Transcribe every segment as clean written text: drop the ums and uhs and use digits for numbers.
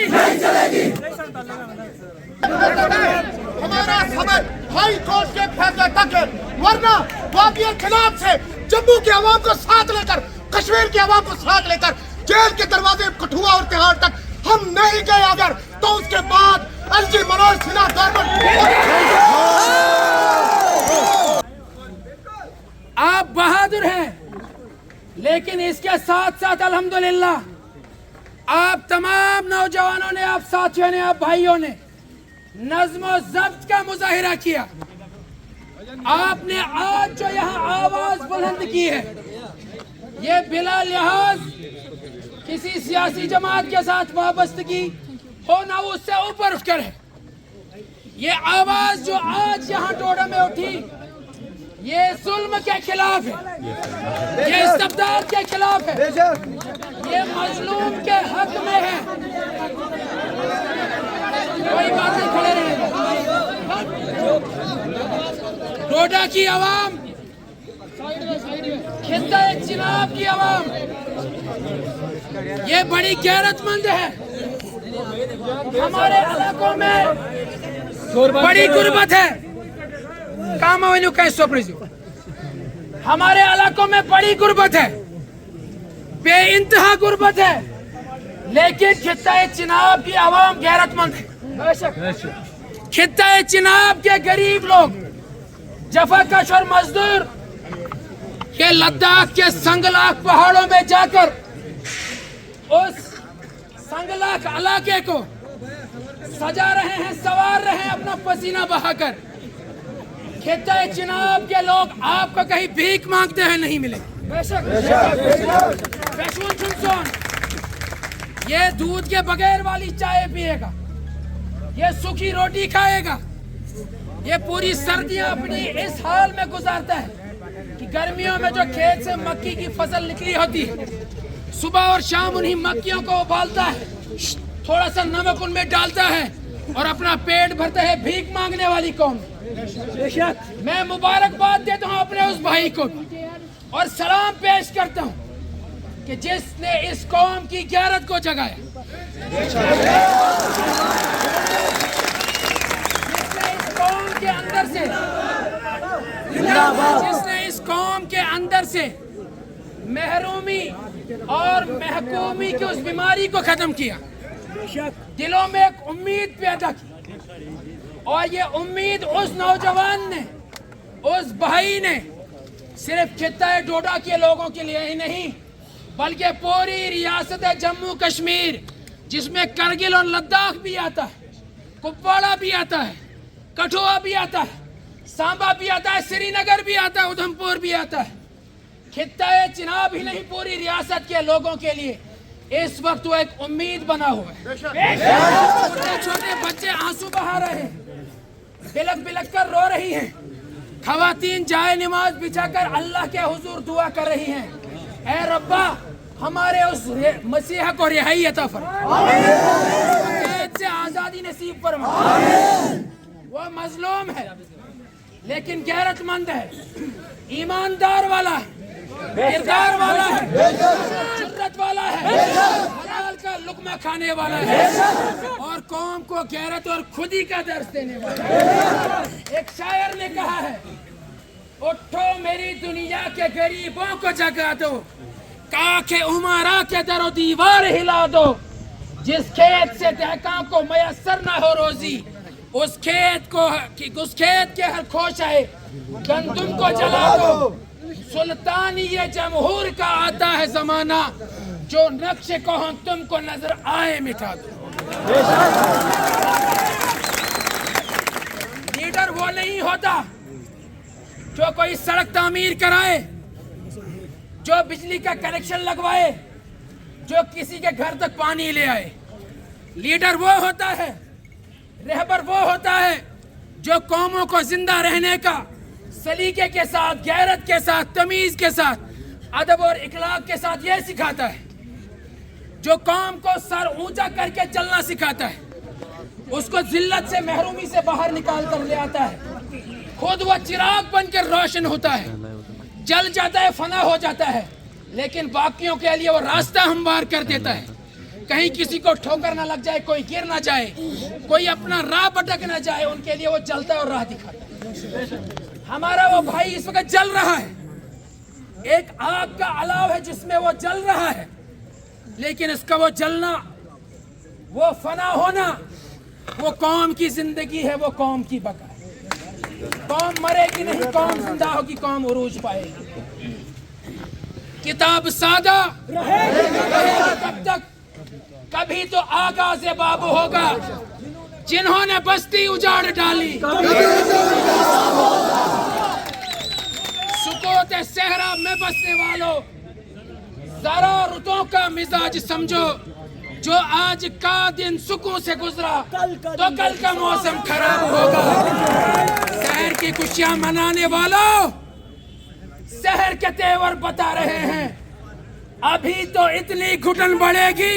नहीं चलेगी। हमारा समझ हाई कोर्ट के फैसले तक है, वरना वादी खिलाफ से जम्मू की आवाम को साथ लेकर, कश्मीर की आवाम को साथ लेकर जेल के दरवाजे कठुआ और तिहाड़ तक हम नहीं गए अगर, तो उसके बाद एलजी मनोज सिन्हा गवर्नमेंट। आप बहादुर हैं, लेकिन इसके साथ साथ अल्हम्दुलिल्लाह आप तमाम नौजवानों ने, आप साथियों ने, आप भाइयों ने नज़्म ज़ब्त का मुजाहिरा किया। आपने आज जो यहाँ आवाज बुलंद की है, ये बिला लिहाज किसी सियासी जमात के साथ वाबस्तगी हो ना, उससे ऊपर उठकर है। ये आवाज जो आज यहाँ डोडा में उठी, ये जुल्म के खिलाफ है, ये इस्तबदाल के खिलाफ है, ये मजलूम के हक में है। कोई बात नहीं, खड़े रहे। डोडा की आवाम, खित्ता चिनाब की आवाम, ये बड़ी गैरतमंद है। हमारे इलाकों में बड़ी गुर्बत है। काम हमारे इलाकों में बड़ी गुर्बत है, बेइंतहा गुर्बत है, लेकिन खित्ता चिनाब की आवाम गैरतमंद है। खित्ता चिनाब के गरीब लोग, जफाकश और मजदूर के लद्दाख के संगलाख पहाड़ों में जाकर उस संगलाख इलाके को सजा रहे हैं, संवार रहे हैं अपना पसीना बहाकर। खित्ता चिनाब के लोग आपको कहीं भीख मांगते हैं नहीं मिले। ये दूध के बगैर वाली चाय पिएगा, ये सूखी रोटी खाएगा, ये पूरी सर्दियां अपनी इस हाल में गुजारता है कि गर्मियों में जो खेत से मक्की की फसल निकली होती है, सुबह और शाम उन्हीं मक्कियों को उबालता है, थोड़ा सा नमक उनमें डालता है और अपना पेट भरता है। भीख मांगने वाली कौम। मैं मुबारकबाद देता हूँ अपने उस भाई को और सलाम पेश करता हूँ कि जिसने इस कौम की गैरत को जगाया, जिसने इस कौम के अंदर से महरूमी और महकूमी की उस बीमारी को खत्म किया, दिलों में एक उम्मीद पैदा की। और ये उम्मीद उस नौजवान ने, उस भाई ने सिर्फ खित्ता डोडा के लोगों के लिए ही नहीं, बल्कि पूरी रियासत जम्मू कश्मीर, जिसमें करगिल और लद्दाख भी आता है, कुपवाड़ा भी आता है, कठुआ भी आता है, सांबा भी आता है, श्रीनगर भी आता है, उधमपुर भी आता है। खित्ता चिनाब ही नहीं, पूरी रियासत के लोगों के लिए इस वक्त वो एक उम्मीद बना हुआ है। छोटे छोटे बच्चे आंसू बहा रहे हैं, बिलक बिलक कर रो रही हैं, खवातीन जाए नमाज बिछाकर अल्लाह के हुजूर दुआ कर रही हैं, ऐ रब्बा हमारे उस मसीहा को रिहाई अता फरमा, कैद से आजादी नसीब फरमा। वो मजलूम है लेकिन गैरतमंद है, ईमानदार वाला है, किरदार वाला है, जुर्रत वाला है, हलाल का लुकमा खाने वाला है और कौम को गैरत और खुदी का दर्स देने वाला है। एक शायर ने कहा है, उठो मेरी दुनिया के गरीबों को जगा दो, काखे उमरा के दरो दीवार हिला दो, जिस खेत से दहकां को मयसर ना हो रोजी, उस खेत के हर खोशाए गंदुम को जला दो। सुल्तानी ये जमहूर का आता है जमाना, जो नक्शे को हम तुमको नजर आए मिटा दो। लीडर वो नहीं होता जो कोई सड़क तामीर कराए, जो बिजली का कनेक्शन लगवाए, जो किसी के घर तक पानी ले आए। लीडर वो होता है, रहबर वो होता है जो कौमों को जिंदा रहने का सलीके के साथ, गैरत के साथ, तमीज के साथ, अदब और इखलाक के साथ ये सिखाता है, जो कौम को सर ऊंचा करके चलना सिखाता है, उसको जिल्लत से, महरूमी से बाहर निकाल कर ले आता है। खुद वो चिराग बनकर रोशन होता है, जल जाता है, फना हो जाता है, लेकिन बाकियों के लिए वो रास्ता हमवार कर देता है। کہیں کسی کو ٹھوکر نہ لگ جائے, کوئی گر نہ جائے, کوئی اپنا راہ بھٹک نہ جائے, ان کے لیے وہ چلتا ہے اور راہ دکھاتا ہے. ہمارا وہ بھائی اس وقت جل رہا ہے, ایک آگ کا الاؤ ہے جس میں وہ جل رہا ہے, لیکن اس کا وہ جلنا, وہ فنا ہونا, وہ قوم کی زندگی ہے, وہ قوم کی بقا ہے. قوم مرے گی نہیں, قوم زندہ ہوگی, قوم عروج پائے گی. کتاب سادہ کب تک, کبھی تو آغاز باب ہوگا. جنہوں نے بستی اجاڑ ڈالی, سکوت صحرا میں بسنے والوں, ذرا رتوں کا مزاج سمجھو. جو آج کا دن سکون سے گزرا تو کل کا موسم خراب ہوگا. سحر کی خوشیاں منانے والوں, سحر کے تیور بتا رہے ہیں. ابھی تو اتنی گھٹن بڑھے گی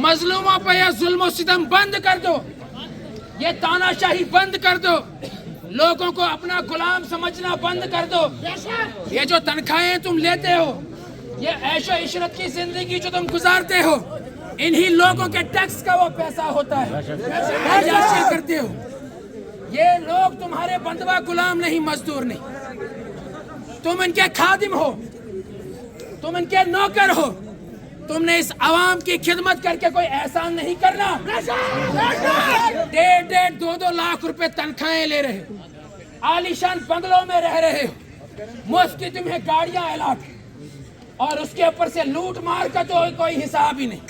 مظلوموں پہ یہ ظلم و ستم بند کر دو, یہ تانا شاہی بند کر دو, لوگوں کو اپنا غلام سمجھنا بند کر دو. یہ جو تنخواہیں تم لیتے ہو, یہ عیش و عشرت کی زندگی جو تم گزارتے ہو, انہی لوگوں کے ٹیکس کا وہ پیسہ ہوتا ہے. عیاشی کرتے ہو. یہ لوگ تمہارے بندوا غلام نہیں, مزدور نہیں, تم ان کے خادم ہو, تم ان کے نوکر ہو. تم نے اس عوام کی خدمت کر کے کوئی احسان نہیں کرنا. 1.5 2 لاکھ روپے تنخواہیں لے رہے ہو, عالیشان بنگلوں میں رہ رہے ہو, مفت کی تمہیں گاڑیاں الاٹ, اور اس کے اوپر سے لوٹ مار کا تو کوئی حساب ہی نہیں.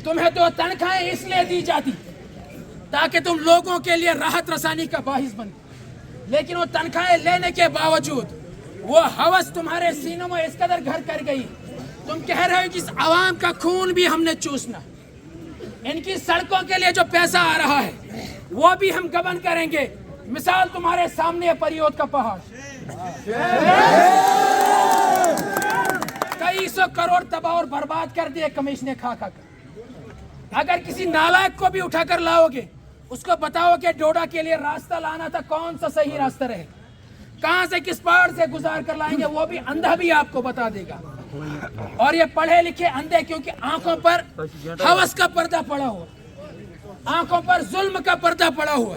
تمہیں تو تنخواہیں اس لیے دی جاتی تاکہ تم لوگوں کے لیے راحت رسانی کا باعث بن, لیکن وہ تنخواہیں لینے کے باوجود وہ ہوس تمہارے سینوں میں اس قدر گھر کر گئی. تم کہہ رہے ہو کہ اس عوام کا خون بھی ہم نے چوسنا, ان کی سڑکوں کے لیے جو پیسہ آ رہا ہے وہ بھی ہم گبن کریں گے. مثال تمہارے سامنے پریوت کا پہاڑ, کئی 100 کروڑ تباہ اور برباد کر دیے کمیشنیں کھا کھا کر. اگر کسی نالائق کو بھی اٹھا کر لاؤ گے, اس کو بتاؤ کہ ڈوڈا کے لیے راستہ لانا تھا, کون سا صحیح راستہ رہے, کہاں سے کس پہاڑ سے گزار کر لائیں گے, وہ بھی اندھا بھی آپ کو بتا دے گا. اور یہ پڑھے لکھے اندھے کیونکہ آنکھوں پر ہوس کا پردہ پڑا ہوا, آنکھوں پر ظلم کا پردہ پڑا ہوا,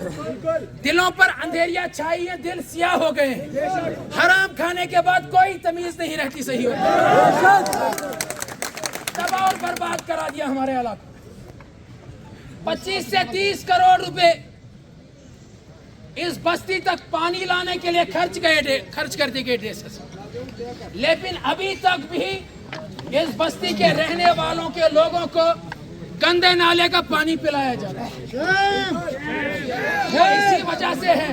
دلوں پر اندھیریاں چھائی ہیں, دل سیاہ ہو گئے ہیں. حرام کھانے کے بعد کوئی تمیز نہیں رہتی صحیح ہوتی. تباہ اور برباد کرا دیا ہمارے علاقے. 25 سے 30 کروڑ روپے اس بستی تک پانی لانے کے لیے خرچ کر دی گئی, لیکن ابھی تک بھی اس بستی کے رہنے والوں کے لوگوں کو گندے نالے کا پانی پلایا جاتا ہے. وہ اسی وجہ سے ہے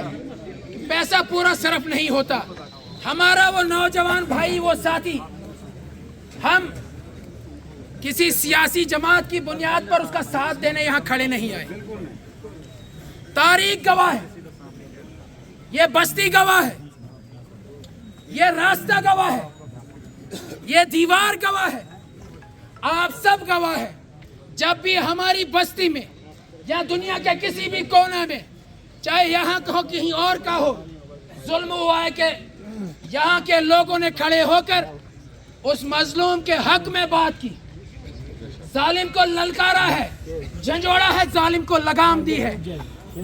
کہ پیسہ پورا صرف نہیں ہوتا. ہمارا وہ نوجوان بھائی, وہ ساتھی, ہم کسی سیاسی جماعت کی بنیاد پر اس کا ساتھ دینے یہاں کھڑے نہیں آئے. تاریخ گواہ ہے, یہ بستی گواہ ہے, یہ راستہ گواہ ہے, یہ دیوار گواہ ہے, آپ سب گواہ ہیں. جب بھی ہماری بستی میں یا دنیا کے کسی بھی کونے میں, چاہے یہاں کا ہو کہیں اور کا ہو, ظلم ہوا ہے کہ یہاں کے لوگوں نے کھڑے ہو کر اس مظلوم کے حق میں بات کی, ظالم کو للکارا ہے, جھنجھوڑا ہے, ظالم کو لگام دی ہے.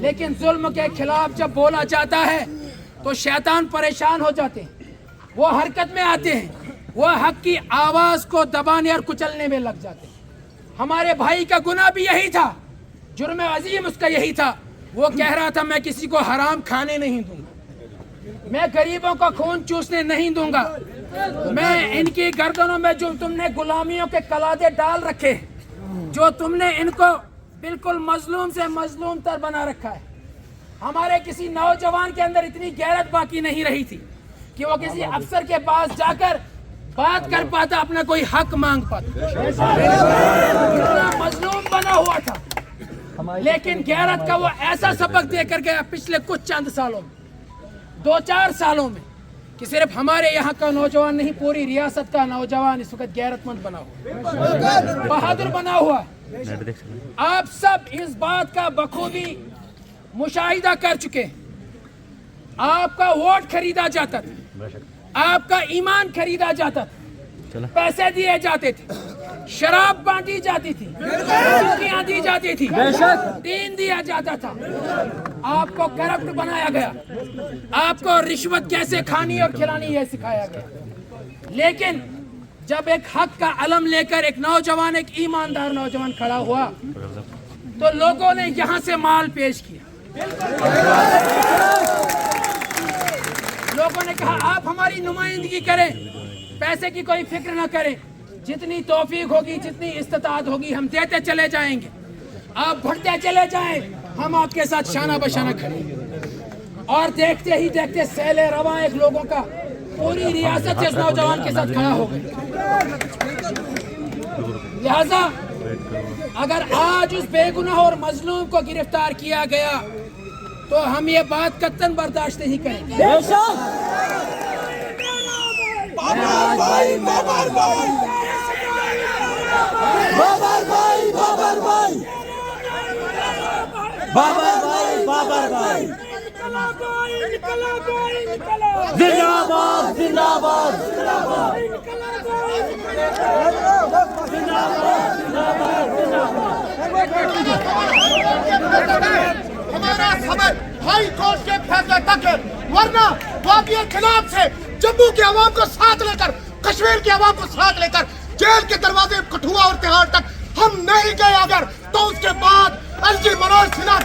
لیکن ظلم کے خلاف جب بولا جاتا ہے تو شیطان پریشان ہو جاتے ہیں, وہ حرکت میں آتے ہیں, وہ حق کی آواز کو دبانے اور کچلنے میں لگ جاتے ہیں. ہمارے بھائی کا گناہ بھی یہی تھا, جرم عظیم اس کا یہی تھا. وہ کہہ رہا تھا میں کسی کو حرام کھانے نہیں دوں گا, میں غریبوں کا خون چوسنے نہیں دوں گا, میں ان کی گردنوں میں جو تم نے غلامیوں کے قلادے ڈال رکھے, جو تم نے ان کو بالکل مظلوم سے مظلوم تر بنا رکھا ہے. ہمارے کسی نوجوان کے اندر اتنی غیرت باقی نہیں رہی تھی کہ وہ کسی افسر کے پاس جا کر بات کر پاتا, اپنا کوئی حق مانگ پاتا. اتنا مظلوم بنا ہوا تھا, لیکن غیرت کا وہ ایسا سبق دے کر گیا پچھلے کچھ چند سالوں میں, 2-4 سالوں میں, کہ صرف ہمارے یہاں کا نوجوان نہیں, پوری ریاست کا نوجوان اس وقت غیرت مند بنا ہوا, بہادر بنا ہوا. आप सब इस बात का बखूबी मुशाहिदा कर चुके हैं। आपका वोट खरीदा जाता था, आपका ईमान खरीदा जाता था, पैसे दिए जाते थे, शराब बांटी जाती थी, चुटकियां दी जाती थी, दीन दिया जाता था। आपको करप्ट बनाया गया, आपको रिश्वत कैसे खानी और खिलानी है सिखाया गया। लेकिन जब एक हक का अलम लेकर एक नौजवान, एक ईमानदार नौजवान खड़ा हुआ तो लोगों ने यहां से माल पेश किया। लोगों ने कहा आप हमारी नुमाइंदगी करें, पैसे की कोई फिक्र ना करें, जितनी तौफीक होगी, जितनी इस्तात होगी हम देते चले जाएंगे, आप बढ़ते चले जाएं, हम आपके साथ शाना बशाना खड़े हैं। और देखते ही देखते सैले रवां एक लोगों का पूरी रियासत इस नौजवान के साथ खड़ा हो गई। लिहाजा अगर आज उस बेगुनाह और मजलूम को गिरफ्तार किया गया तो हम ये बात कतई बर्दाश्त नहीं करेंगे। जिंदाबाद जिंदाबाद हमारा समय हाई कोर्ट के फैसले तक है, वरना वादी खिलाफ से जम्मू की आवाम को साथ लेकर, कश्मीर की आवाम को साथ लेकर जेल के दरवाजे कठुआ और तिहाड़ तक हम नहीं गए अगर, तो उसके बाद एलजी मनोज सिन्हा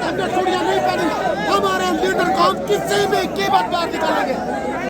हमने चूड़ियां नहीं पहनी, हमारे लीडर को हम किसी भी कीमत पर निकालेंगे।